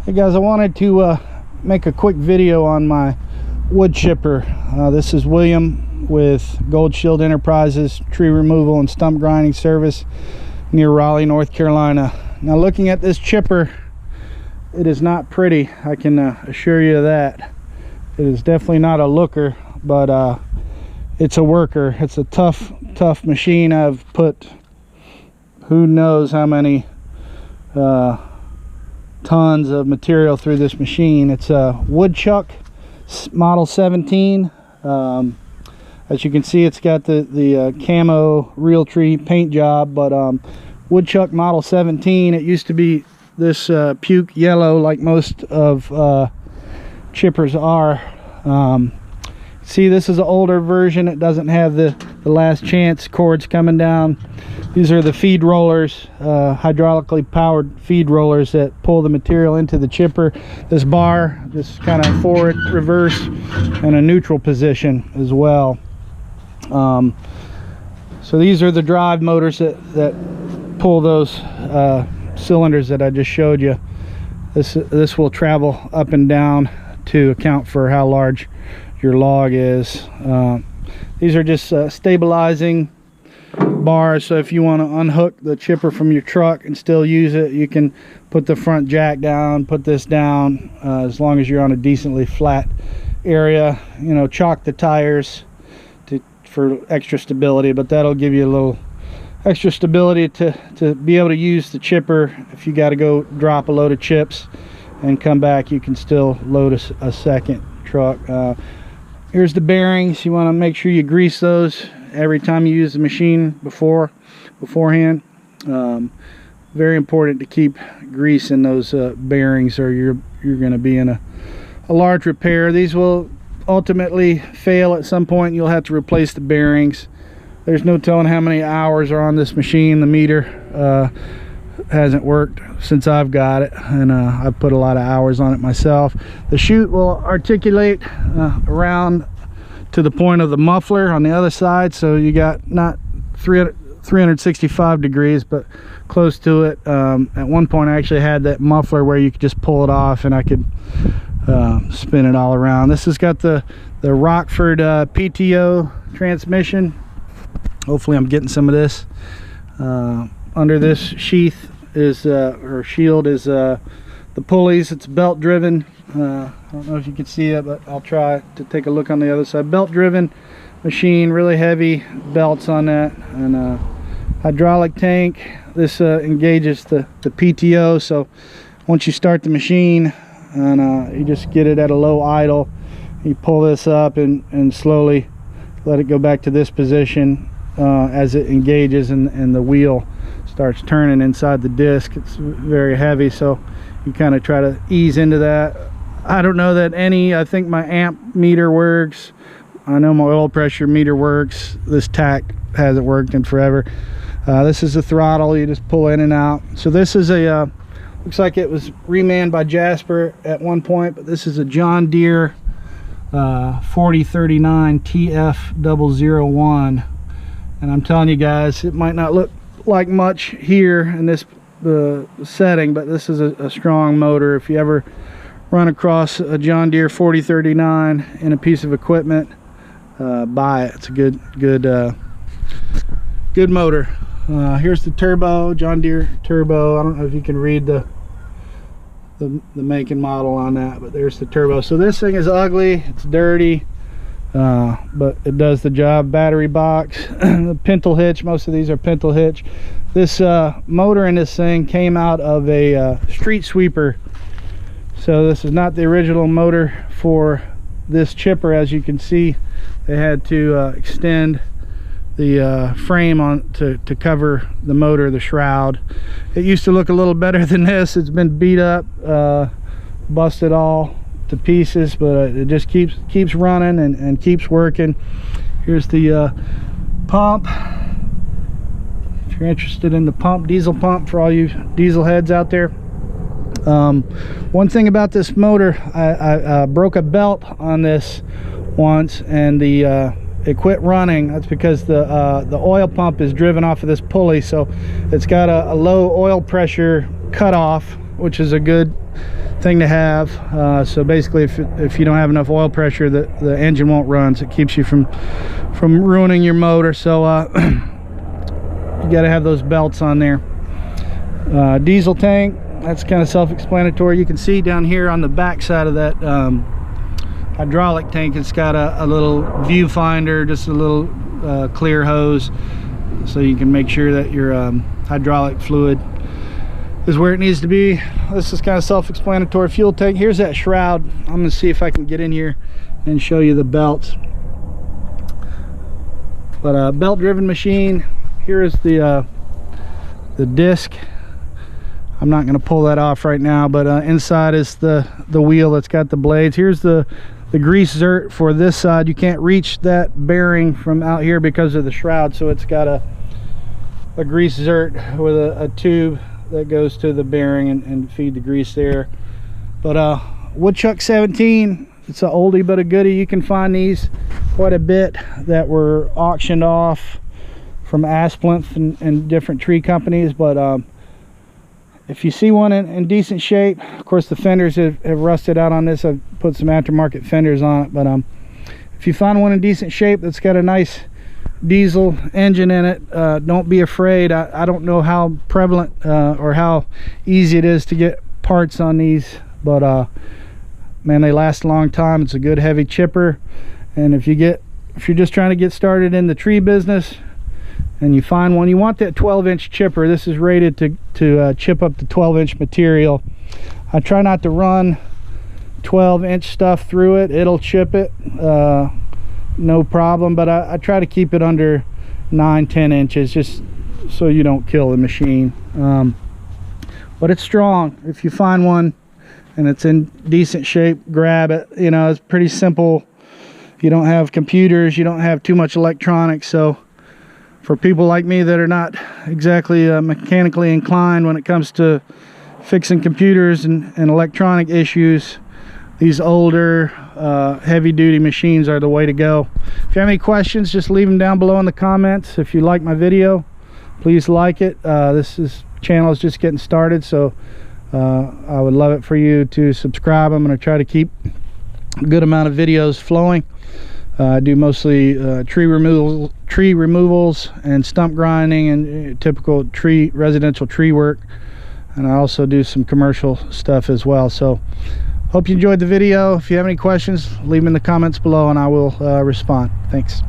Hey guys, I wanted to make a quick video on my wood chipper. This is William with Gold Shield Enterprises, tree removal and stump grinding service near Raleigh, North Carolina. Now, looking at this chipper, it is not pretty. I can assure you of that. It is definitely not a looker, but it's a worker. It's a tough machine. I've put who knows how many tons of material through this machine. It's a Woodchuck model 17. As you can see, it's got the camo realtree paint job, but Woodchuck model 17. It used to be this puke yellow like most of chippers are. See, this is an older version. It doesn't have the last chance cords coming down. These are the feed rollers, hydraulically powered feed rollers that pull the material into the chipper. This bar, just kind of forward, reverse, and a neutral position as well. So these are the drive motors that pull those cylinders that I just showed you. This will travel up and down to account for how large your log is. These are just stabilizing bars, so if you want to unhook the chipper from your truck and still use it, you can put the front jack down, put this down, as long as you're on a decently flat area. You know, chalk the tires for extra stability, but that'll give you a little extra stability to be able to use the chipper. If you got to go drop a load of chips and come back, you can still load a second truck. Here's the bearings. You want to make sure you grease those every time you use the machine beforehand. Very important to keep grease in those bearings, or you're going to be in a large repair. These will ultimately fail at some point. You'll have to replace the bearings. There's no telling how many hours are on this machine. The meter hasn't worked since I've got it, and I've put a lot of hours on it myself. The chute will articulate around to the point of the muffler on the other side, so you got not 365 degrees, but close to it. At one point I actually had that muffler where you could just pull it off and I could spin it all around. This has got the Rockford Pto Transmission. Hopefully I'm getting some of this. Under this sheath is or shield is the pulleys. It's belt driven. I don't know if you can see it, but I'll try to take a look on the other side. Belt driven machine, really heavy belts on that, and hydraulic tank. This engages the PTO, so once you start the machine and you just get it at a low idle, you pull this up and slowly let it go back to this position as it engages and the wheel starts turning inside the disc. It's very heavy, so you kind of try to ease into that. I don't know that I think my amp meter works. I know my oil pressure meter works. This tack hasn't worked in forever. This is the throttle. You just pull in and out. So this is a looks like it was remanned by Jasper at one point, but this is a John Deere 4039 TF001, and I'm telling you guys, it might not look like much here in this setting, but this is a strong motor. If you ever run across a John Deere 4039 in a piece of equipment, buy it. It's a good motor. Here's the turbo, John Deere turbo. I don't know if you can read the make and model on that, but there's the turbo. So this thing is ugly, it's dirty, but it does the job. Battery box, the Pintle Hitch. Most of these are Pintle Hitch. This motor in this thing came out of a street sweeper, so this is not the original motor for this chipper. As you can see, they had to extend the frame on to cover the motor, the shroud. It used to look a little better than this. It's been beat up, busted all to pieces, but it just keeps running and keeps working. Here's the pump. If you're interested in the pump, diesel pump, for all you diesel heads out there. One thing about this motor, I broke a belt on this once, and it quit running. That's because the oil pump is driven off of this pulley, so it's got a low oil pressure cutoff which is a good thing to have. So basically, if you don't have enough oil pressure, the engine won't run, so it keeps you from ruining your motor. So you got to have those belts on there. Diesel tank, that's kind of self-explanatory. You can see down here on the back side of that hydraulic tank, it's got a little viewfinder, just a little clear hose, so you can make sure that your hydraulic fluid is where it needs to be. This is kind of self-explanatory. Fuel tank, here's that shroud. I'm gonna see if I can get in here and show you the belts. But a belt driven machine. Here is the disc. I'm not going to pull that off right now, but inside is the wheel that's got the blades. Here's the grease zert for this side. You can't reach that bearing from out here because of the shroud, so it's got a grease zert with a tube that goes to the bearing and feed the grease there. But Woodchuck 17, it's an oldie but a goodie. You can find these quite a bit that were auctioned off from Asplinth and different tree companies. But if you see one in decent shape, of course the fenders have rusted out on this. I've put some aftermarket fenders on it, but if you find one in decent shape that's got a nice diesel engine in it, don't be afraid. I don't know how prevalent or how easy it is to get parts on these, but man, they last a long time. It's a good heavy chipper, and if you're just trying to get started in the tree business and you find one, you want that 12-inch chipper. This is rated to chip up to 12-inch material. I try not to run 12-inch stuff through it. It'll chip it, no problem, but I try to keep it under 9-10 inches, just so you don't kill the machine. But it's strong. If you find one and it's in decent shape, grab it. You know, it's pretty simple. You don't have computers, you don't have too much electronics, so for people like me that are not exactly mechanically inclined when it comes to fixing computers and electronic issues, these older heavy-duty machines are the way to go. If you have any questions, just leave them down below in the comments. If you like my video, please like it. This channel is just getting started, so I would love it for you to subscribe. I'm going to try to keep a good amount of videos flowing. I do mostly tree removals and stump grinding and typical residential tree work, and I also do some commercial stuff as well. So hope you enjoyed the video. If you have any questions, leave them in the comments below and I will respond. Thanks.